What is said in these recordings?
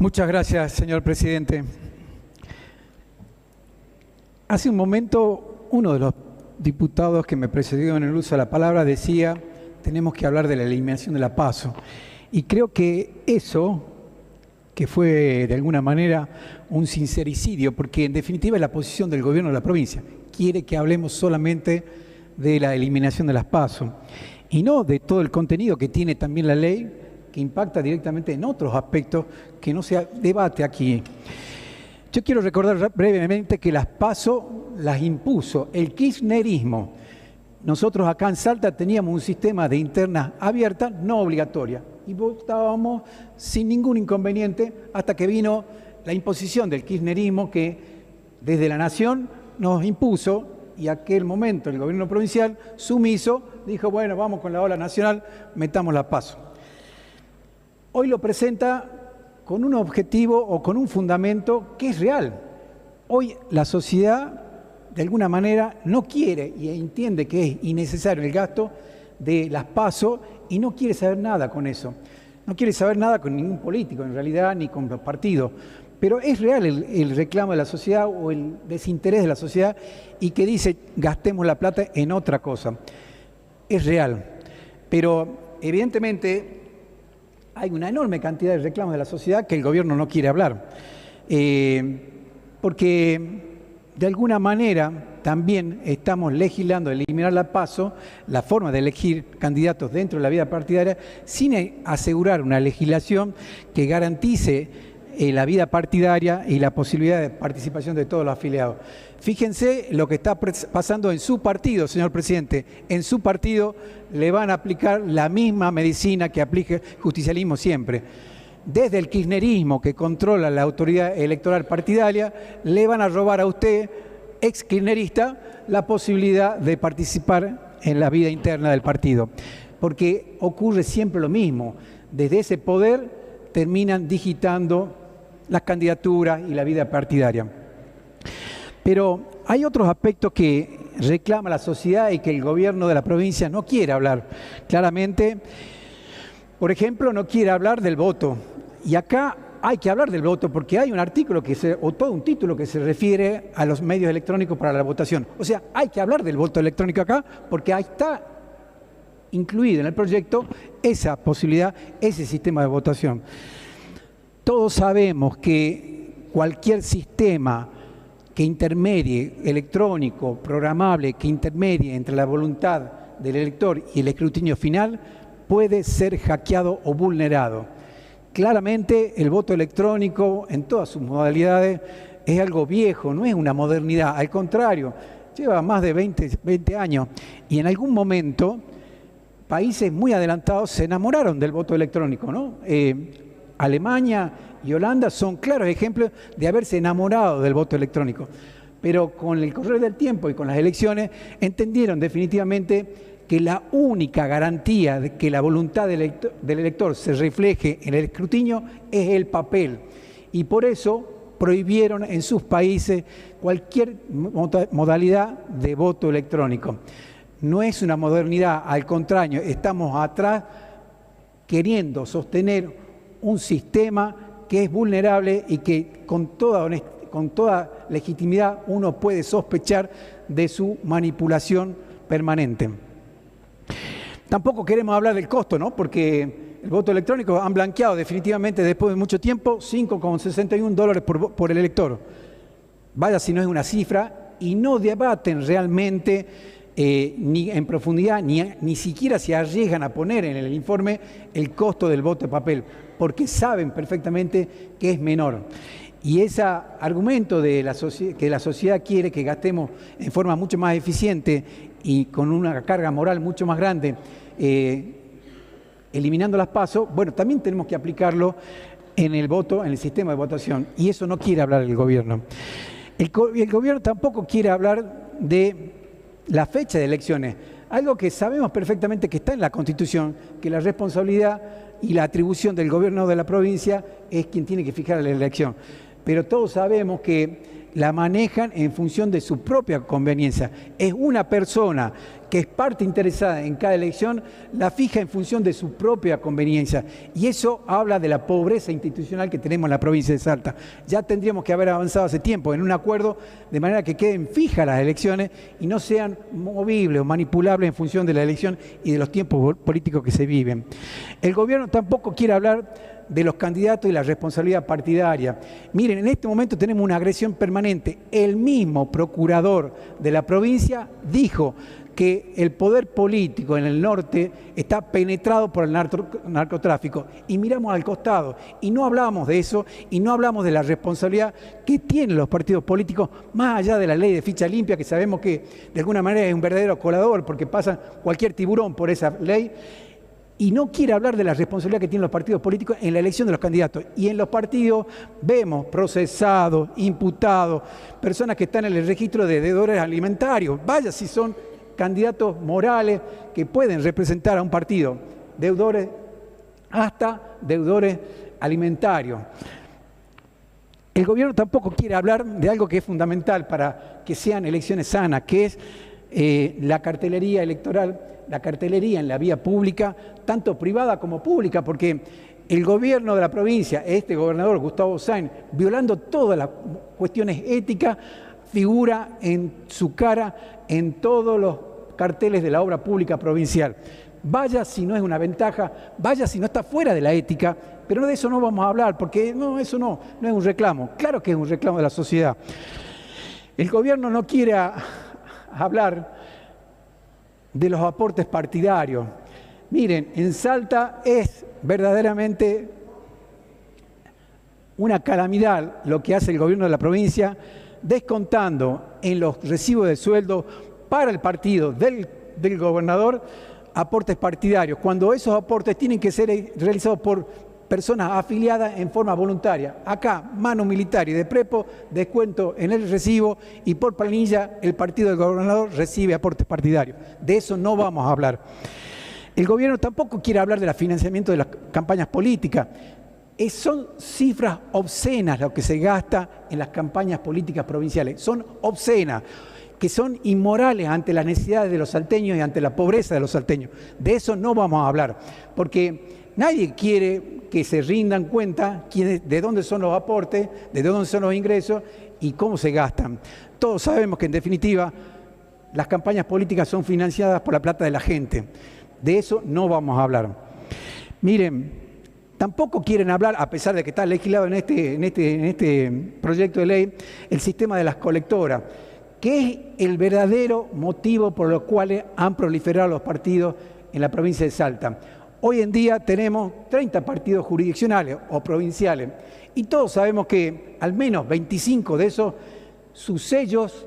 Muchas gracias, señor presidente. Hace un momento, uno de los diputados que me precedió en el uso de la palabra decía, tenemos que hablar de la eliminación de la PASO. Y creo que eso, que fue de alguna manera un sincericidio, porque en definitiva es la posición del gobierno de la provincia, quiere que hablemos solamente de la eliminación de las PASO y no de todo el contenido que tiene también la ley, que impacta directamente en otros aspectos que no se debate aquí. Yo quiero recordar brevemente que las PASO las impuso el kirchnerismo. Nosotros acá en Salta teníamos un sistema de internas abierta, no obligatoria, y votábamos sin ningún inconveniente hasta que vino la imposición del kirchnerismo que desde la Nación nos impuso, y aquel momento el gobierno provincial, sumiso, dijo, bueno, vamos con la ola nacional, metamos la PASO. Hoy lo presenta con un objetivo o con un fundamento que es real. Hoy la sociedad, de alguna manera, no quiere y entiende que es innecesario el gasto de las PASO y no quiere saber nada con eso. No quiere saber nada con ningún político, en realidad, ni con los partidos. Pero es real el reclamo de la sociedad o el desinterés de la sociedad y que dice, gastemos la plata en otra cosa. Es real. Pero, evidentemente, hay una enorme cantidad de reclamos de la sociedad que el gobierno no quiere hablar. Porque de alguna manera también estamos legislando eliminar la PASO, la forma de elegir candidatos dentro de la vida partidaria, sin asegurar una legislación que garantice la vida partidaria y la posibilidad de participación de todos los afiliados. Fíjense lo que está pasando en su partido, señor presidente. En su partido le van a aplicar la misma medicina que aplica el justicialismo siempre. Desde el kirchnerismo, que controla la autoridad electoral partidaria, le van a robar a usted, ex kirchnerista, la posibilidad de participar en la vida interna del partido. Porque ocurre siempre lo mismo. Desde ese poder terminan digitando las candidaturas y la vida partidaria. Pero hay otros aspectos que reclama la sociedad y que el gobierno de la provincia no quiere hablar. Claramente, por ejemplo, no quiere hablar del voto. Y acá hay que hablar del voto porque hay un artículo o todo un título que se refiere a los medios electrónicos para la votación. O sea, hay que hablar del voto electrónico acá porque ahí está incluido en el proyecto esa posibilidad, ese sistema de votación. Todos sabemos que cualquier sistema que intermedie, electrónico, programable, que intermedie entre la voluntad del elector y el escrutinio final, puede ser hackeado o vulnerado. Claramente el voto electrónico en todas sus modalidades es algo viejo, no es una modernidad, al contrario, lleva más de 20 años y en algún momento países muy adelantados se enamoraron del voto electrónico, ¿no? Alemania y Holanda son claros ejemplos de haberse enamorado del voto electrónico, pero con el correr del tiempo y con las elecciones entendieron definitivamente que la única garantía de que la voluntad del elector se refleje en el escrutinio es el papel. Y por eso prohibieron en sus países cualquier modalidad de voto electrónico. No es una modernidad, al contrario, estamos atrás queriendo sostener un sistema que es vulnerable y que con toda legitimidad uno puede sospechar de su manipulación permanente. Tampoco queremos hablar del costo, ¿no? Porque el voto electrónico han blanqueado definitivamente después de mucho tiempo $5,61 por el elector. Vaya si no es una cifra y no debaten realmente ni en profundidad, ni siquiera se arriesgan a poner en el informe el costo del voto de papel, porque saben perfectamente que es menor. Y ese argumento de que la sociedad quiere que gastemos en forma mucho más eficiente y con una carga moral mucho más grande, eliminando las PASO, bueno, también tenemos que aplicarlo en el voto, en el sistema de votación, y eso no quiere hablar el gobierno. El gobierno tampoco quiere hablar de la fecha de elecciones, algo que sabemos perfectamente que está en la Constitución, que la responsabilidad y la atribución del gobierno de la provincia es quien tiene que fijar la elección. Pero todos sabemos que la manejan en función de su propia conveniencia. Es una persona que es parte interesada en cada elección, la fija en función de su propia conveniencia. Y eso habla de la pobreza institucional que tenemos en la provincia de Salta. Ya tendríamos que haber avanzado hace tiempo en un acuerdo de manera que queden fijas las elecciones y no sean movibles o manipulables en función de la elección y de los tiempos políticos que se viven. El gobierno tampoco quiere hablar de los candidatos y la responsabilidad partidaria. Miren, en este momento tenemos una agresión permanente. El mismo procurador de la provincia dijo que el poder político en el norte está penetrado por el narcotráfico. Y miramos al costado y no hablamos de eso y no hablamos de la responsabilidad que tienen los partidos políticos, más allá de la ley de ficha limpia, que sabemos que de alguna manera es un verdadero colador porque pasa cualquier tiburón por esa ley. Y no quiere hablar de la responsabilidad que tienen los partidos políticos en la elección de los candidatos. Y en los partidos vemos procesados, imputados, personas que están en el registro de deudores alimentarios. Vaya si son candidatos morales que pueden representar a un partido, deudores, hasta deudores alimentarios. El gobierno tampoco quiere hablar de algo que es fundamental para que sean elecciones sanas, que es la cartelería electoral, la cartelería en la vía pública, tanto privada como pública, porque el gobierno de la provincia, este gobernador Gustavo Sáenz, violando todas las cuestiones éticas, figura en su cara en todos los carteles de la obra pública provincial. Vaya si no es una ventaja, vaya si no está fuera de la ética, pero de eso no vamos a hablar, porque no, eso no es un reclamo. Claro que es un reclamo de la sociedad. El gobierno no quiere hablar de los aportes partidarios. Miren, en Salta es verdaderamente una calamidad lo que hace el gobierno de la provincia, descontando en los recibos de sueldo para el partido del gobernador aportes partidarios, cuando esos aportes tienen que ser realizados por personas afiliadas en forma voluntaria. Acá, mano militar y de prepo, descuento en el recibo y por planilla el partido del gobernador recibe aportes partidarios. De eso no vamos a hablar. El gobierno tampoco quiere hablar del financiamiento de las campañas políticas. Son cifras obscenas lo que se gasta en las campañas políticas provinciales. Son obscenas, que son inmorales ante las necesidades de los salteños y ante la pobreza de los salteños. De eso no vamos a hablar, porque nadie quiere que se rindan cuenta de dónde son los aportes, de dónde son los ingresos y cómo se gastan. Todos sabemos que, en definitiva, las campañas políticas son financiadas por la plata de la gente. De eso no vamos a hablar. Miren, tampoco quieren hablar, a pesar de que está legislado en este proyecto de ley, el sistema de las colectoras, que es el verdadero motivo por el cual han proliferado los partidos en la provincia de Salta. Hoy en día tenemos 30 partidos jurisdiccionales o provinciales y todos sabemos que al menos 25 de esos, sus sellos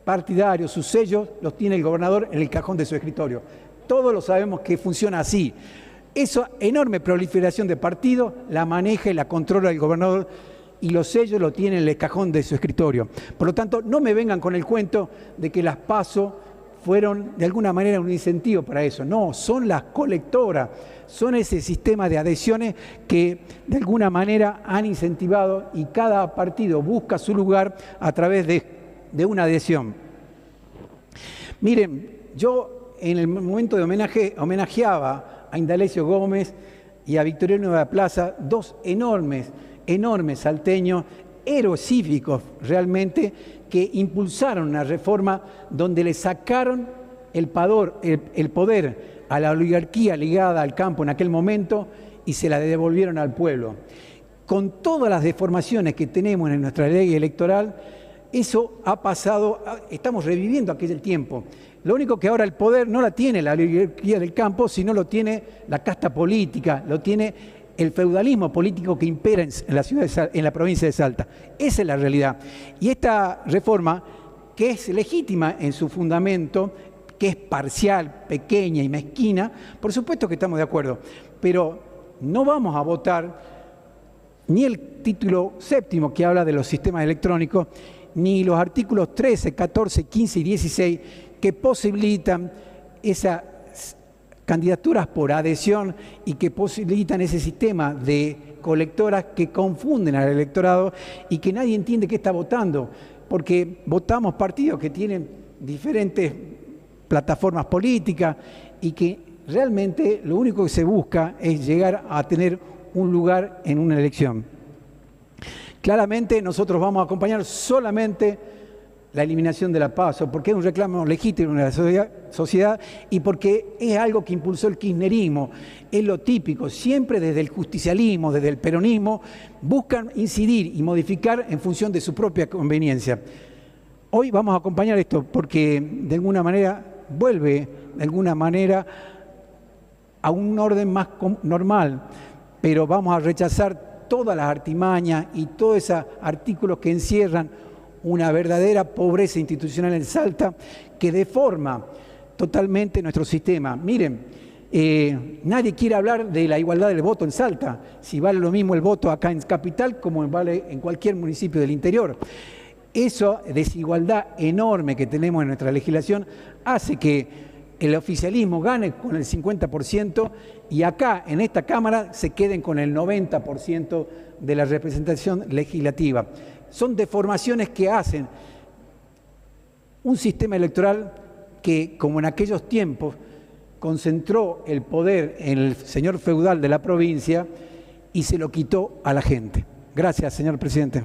partidarios, sus sellos los tiene el gobernador en el cajón de su escritorio. Todos lo sabemos que funciona así. Esa enorme proliferación de partidos la maneja y la controla el gobernador y los sellos lo tiene en el cajón de su escritorio. Por lo tanto, no me vengan con el cuento de que las PASO fueron de alguna manera un incentivo para eso. No, son las colectoras, son ese sistema de adhesiones que de alguna manera han incentivado y cada partido busca su lugar a través de una adhesión. Miren, yo en el momento de homenaje homenajeaba a Indalecio Gómez y a Victoriano de la Plaza, dos enormes salteños, héroes cívicos realmente, que impulsaron una reforma donde le sacaron el poder a la oligarquía ligada al campo en aquel momento y se la devolvieron al pueblo. Con todas las deformaciones que tenemos en nuestra ley electoral, eso ha pasado, estamos reviviendo aquel tiempo. Lo único que ahora el poder no la tiene la oligarquía del campo, sino lo tiene la casta política, lo tiene el feudalismo político que impera en la provincia de Salta. Esa es la realidad. Y esta reforma, que es legítima en su fundamento, que es parcial, pequeña y mezquina, por supuesto que estamos de acuerdo, pero no vamos a votar ni el título séptimo que habla de los sistemas electrónicos, ni los artículos 13, 14, 15 y 16 que posibilitan esas candidaturas por adhesión y que posibilitan ese sistema de colectoras que confunden al electorado y que nadie entiende qué está votando. porque votamos partidos que tienen diferentes plataformas políticas y que realmente lo único que se busca es llegar a tener un lugar en una elección. Claramente nosotros vamos a acompañar solamente la eliminación de la PASO, porque es un reclamo legítimo de la sociedad y porque es algo que impulsó el kirchnerismo. Es lo típico, siempre desde el justicialismo, desde el peronismo, buscan incidir y modificar en función de su propia conveniencia. Hoy vamos a acompañar esto porque de alguna manera vuelve a un orden más normal, pero vamos a rechazar todas las artimañas y todos esos artículos que encierran una verdadera pobreza institucional en Salta que deforma totalmente nuestro sistema. Miren, nadie quiere hablar de la igualdad del voto en Salta, si vale lo mismo el voto acá en Capital como vale en cualquier municipio del interior. Esa desigualdad enorme que tenemos en nuestra legislación hace que el oficialismo gane con el 50% y acá, en esta Cámara, se queden con el 90% de la representación legislativa. Son deformaciones que hacen un sistema electoral que, como en aquellos tiempos, concentró el poder en el señor feudal de la provincia y se lo quitó a la gente. Gracias, señor presidente.